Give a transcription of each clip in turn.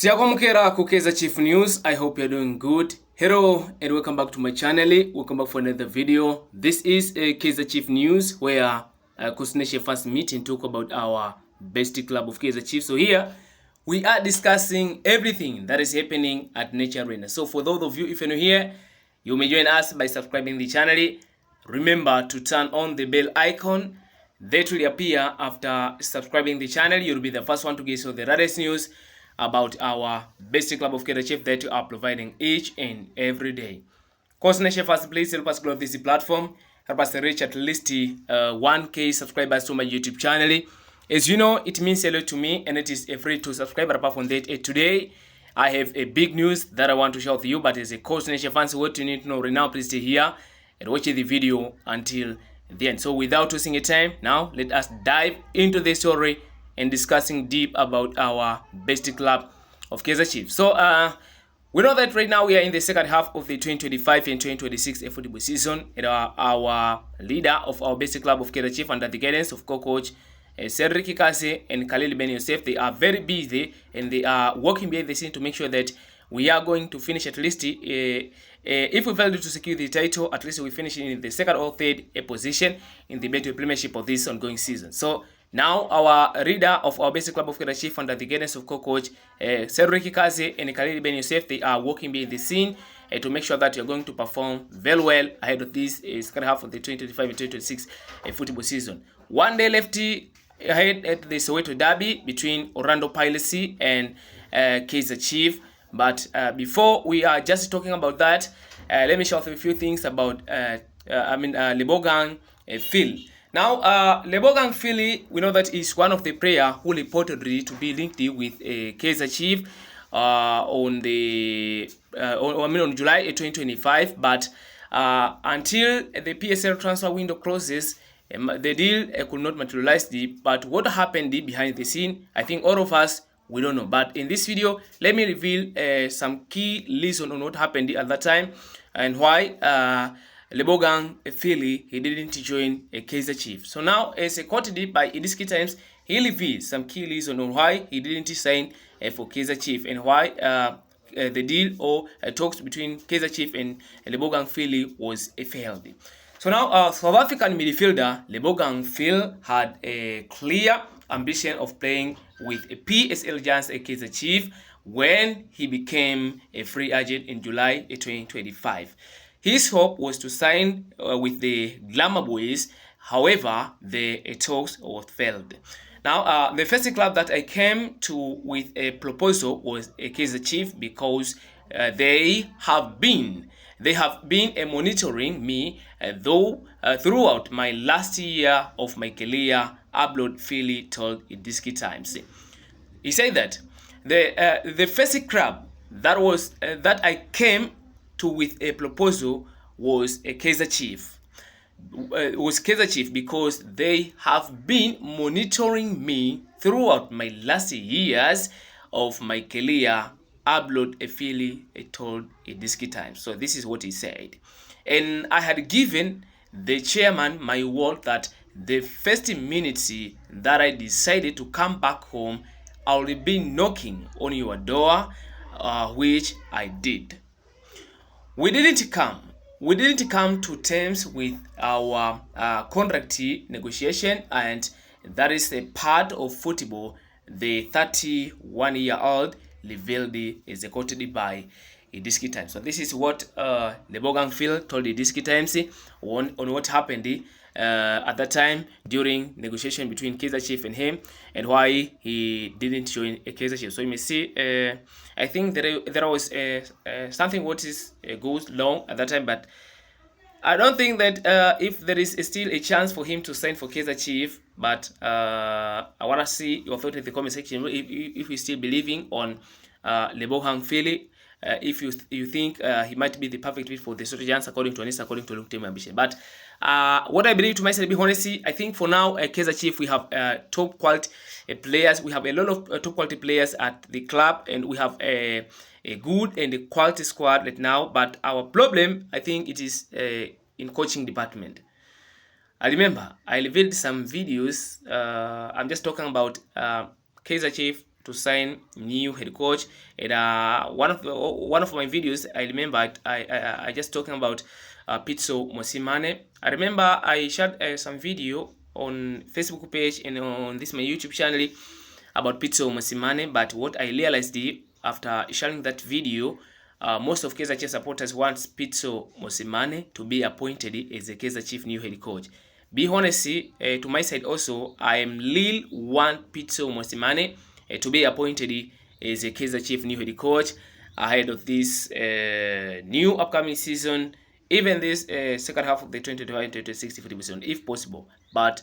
Siyakwamukera ku Kaizer Chief News. I hope you're doing good. Hello and welcome back to my channel. Welcome back for another video. This is Kaizer Chief News, where Coordination first meet and talk about our best club of Kaizer Chiefs. So here we are discussing everything that is happening at Nature Arena. So for those of you, if you're new here, you may join us by subscribing the channel. Remember to turn on the bell icon. That will appear after subscribing the channel. You'll be the first one to get all the latest news about our best club of Kaizer Chiefs that we are providing each and every day. Coordination first, please help us grow this platform. Help us reach at least 1K subscribers to my YouTube channel. As you know, it means a lot to me, and it is free to subscribe. But apart from that, today I have a big news that I want to share with you. But as a Coordination fans, what you need to know right now, please stay here and watch the video until the end. So without wasting your time, now let us dive into the story and discussing deep about our best club of Kaizer Chiefs. So we know that right now we are in the second half of the 2025 and 2026 football season, and our leader of our best club of Kaizer Chiefs, under the guidance of co-coach Cedric Kaizer and Khalil Ben Youssef, they are very busy and they are working behind the scene to make sure that we are going to finish at least if we fail to secure the title, at least we finish in the second or third position in the battle premiership of this ongoing season. So now our leader of our basic club of Kaizer Chiefs, under the guidance of co-coach Cedric Kaizer and Khalil Ben Youssef, they are working behind the scene to make sure that you're going to perform very well ahead of this second half of the 2025 and 2026 football season. One day left ahead at the Soweto Derby between Orlando Pirates and Kaizer Chiefs. But before we are just talking about that, let me share a few things about Lebogang Phiri. Now, Lebogang Phiri, we know that is one of the players who reportedly to be linked with Kaizer Chiefs on July 2025. But until the PSL transfer window closes, the deal could not materialize. But what happened behind the scene, I think all of us, we don't know. But in this video, let me reveal some key reason on what happened at that time and why Lebogang Phiri, he didn't join Kaizer Chiefs. So now, as quoted by Idiski Times, he reveals some key reason on why he didn't sign for Kaizer Chiefs and why the deal or talks between Kaizer Chiefs and Lebogang Phiri was failed. So now, South African midfielder Lebogang Phiri had a clear ambition of playing with a PSL giants Kaizer Chiefs when he became a free agent in July 2025. His hope was to sign with the Glamour Boys. However, the talks were failed. Now, the first club that I came to with a proposal was Kaizer Chiefs, because they have been monitoring me throughout my last year of my career. Upload Phiri told Idiski Times. He said that the first club that I came to with a proposal was a Kaizer Chiefs. Because they have been monitoring me throughout my last years of my career. Upload Phiri told Idiski Times. So this is what he said. And I had given the chairman my word that the first minutes that I decided to come back home, I will be knocking on your door, which I did. We didn't come to terms with our contract negotiation, and that is a part of football. The 31-year-old revealed is quoted by Idiski Times. So this is what Lebogang Phiri told Idiski Times on what happened at that time during negotiation between Kaizer Chiefs and him, and why he didn't join Kaizer Chiefs. So you may see, I think there was something what is goes long at that time, but I don't think that if there is still a chance for him to sign for Kaizer Chiefs. But I want to see your thought in the comment section if you're still believing on Lebogang Phiri. If you think he might be the perfect fit for the Soto according to Anissa, according to long-term ambition. But what I believe, to myself, be honestly, I think for now, Kaizer Chiefs, we have top quality players. We have a lot of top quality players at the club, and we have a good and a quality squad right now. But our problem, I think, it is in coaching department. I remember I revealed some videos. I'm just talking about Kaizer Chiefs to sign new head coach. And one of my videos, I remember I just talking about Pitso Mosimane. I remember I shared some video on Facebook page and on this my YouTube channel about Pitso Mosimane, but what I realized after sharing that video, most of Kaizer Chiefs supporters want Pitso Mosimane to be appointed as a Kaizer Chiefs new head coach. Be honest, to my side also, I am Lil want Pitso Mosimane to be appointed as a Kaizer Chiefs new head coach ahead of this new upcoming season, even this second half of the 2025-2026 football season, if possible. But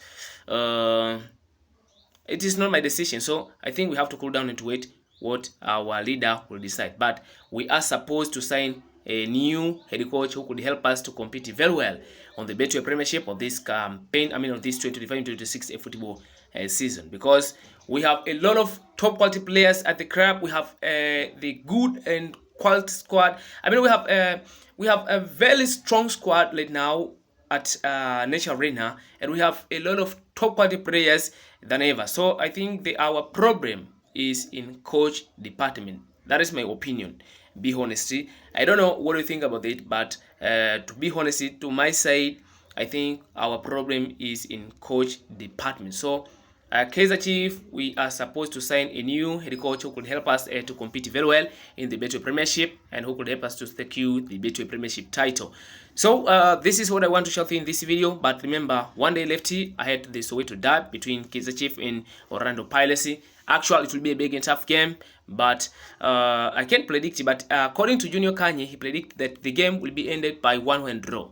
it is not my decision, so I think we have to cool down and wait what our leader will decide. But we are supposed to sign a new head coach who could help us to compete very well on the Betway Premiership of this campaign, of this 2025-2026 football season, because we have a lot of top quality players at the club. We have the good and quality squad. We have a very strong squad right now at Nature Arena, and we have a lot of top quality players than ever. So I think our problem is in coach department. That is my opinion. Be honest, I don't know what you think about it, but to be honest, to my side, I think our problem is in coach department. So Kaizer Chiefs, we are supposed to sign a new head coach who could help us to compete very well in the Betway Premiership and who could help us to secure the Betway Premiership title. So this is what I want to show you in this video. But remember, one day left ahead the Soweto derby between Kaizer Chiefs and Orlando Pirates. Actually, it will be a big and tough game, but I can't predict it. But according to Junior Kanye, he predicted that the game will be ended by 1-1 draw.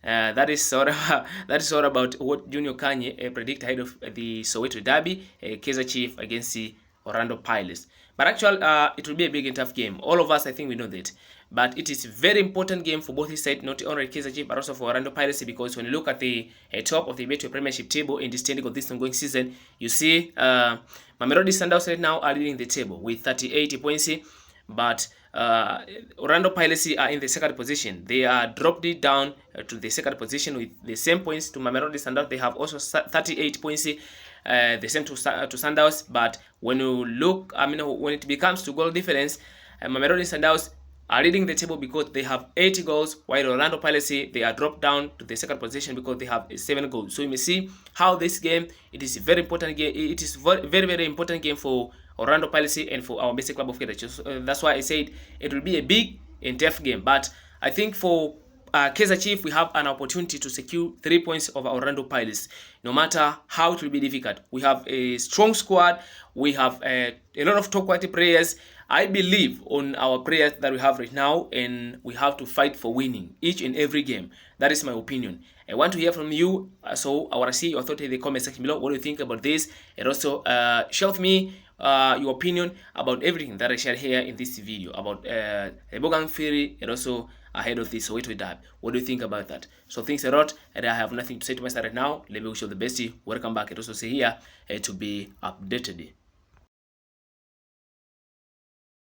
That is all about what Junior Kanye predicted ahead of the Soweto derby, Kaizer Chiefs against the Orlando Pirates. But actually, it will be a big and tough game. All of us, I think we know that. But it is a very important game for both sides, not only Kaizer Chiefs, but also for Orlando Pirates, because when you look at the top of the Betway Premiership table in the standing of this ongoing season, you see Mamelodi Sundowns right now are leading the table with 38 points. But Orlando Pirates are in the second position. They are dropped to the second position with the same points to Mamelodi Sundowns. They have also 38 points, the same to Sundowns. But when you look, when it becomes to goal difference, Mamelodi Sundowns are leading the table because they have 80 goals, while Orlando Pirates, they are dropped down to the second position because they have 7 goals. So you may see how this game, it is a very important game. It is very important game for Orlando Pirates and for our basic club of Kaizer Chiefs. That's why I said it will be a big and tough game. But I think for Kaizer Chiefs, we have an opportunity to secure 3 points over Orlando Pirates. No matter how it will be difficult, we have a strong squad. We have a lot of top quality players. I believe on our players that we have right now, and we have to fight for winning each and every game. That is my opinion. I want to hear from you, so I want to see your thought in the comment section below. What do you think about this? And also share with me your opinion about everything that I shared here in this video about Lebogang Phiri and also ahead of this Soweto derby. What do you think about that? So thanks a lot, and I have nothing to say to myself right now. Let me wish you the best. Welcome back, and also stay here to be updated.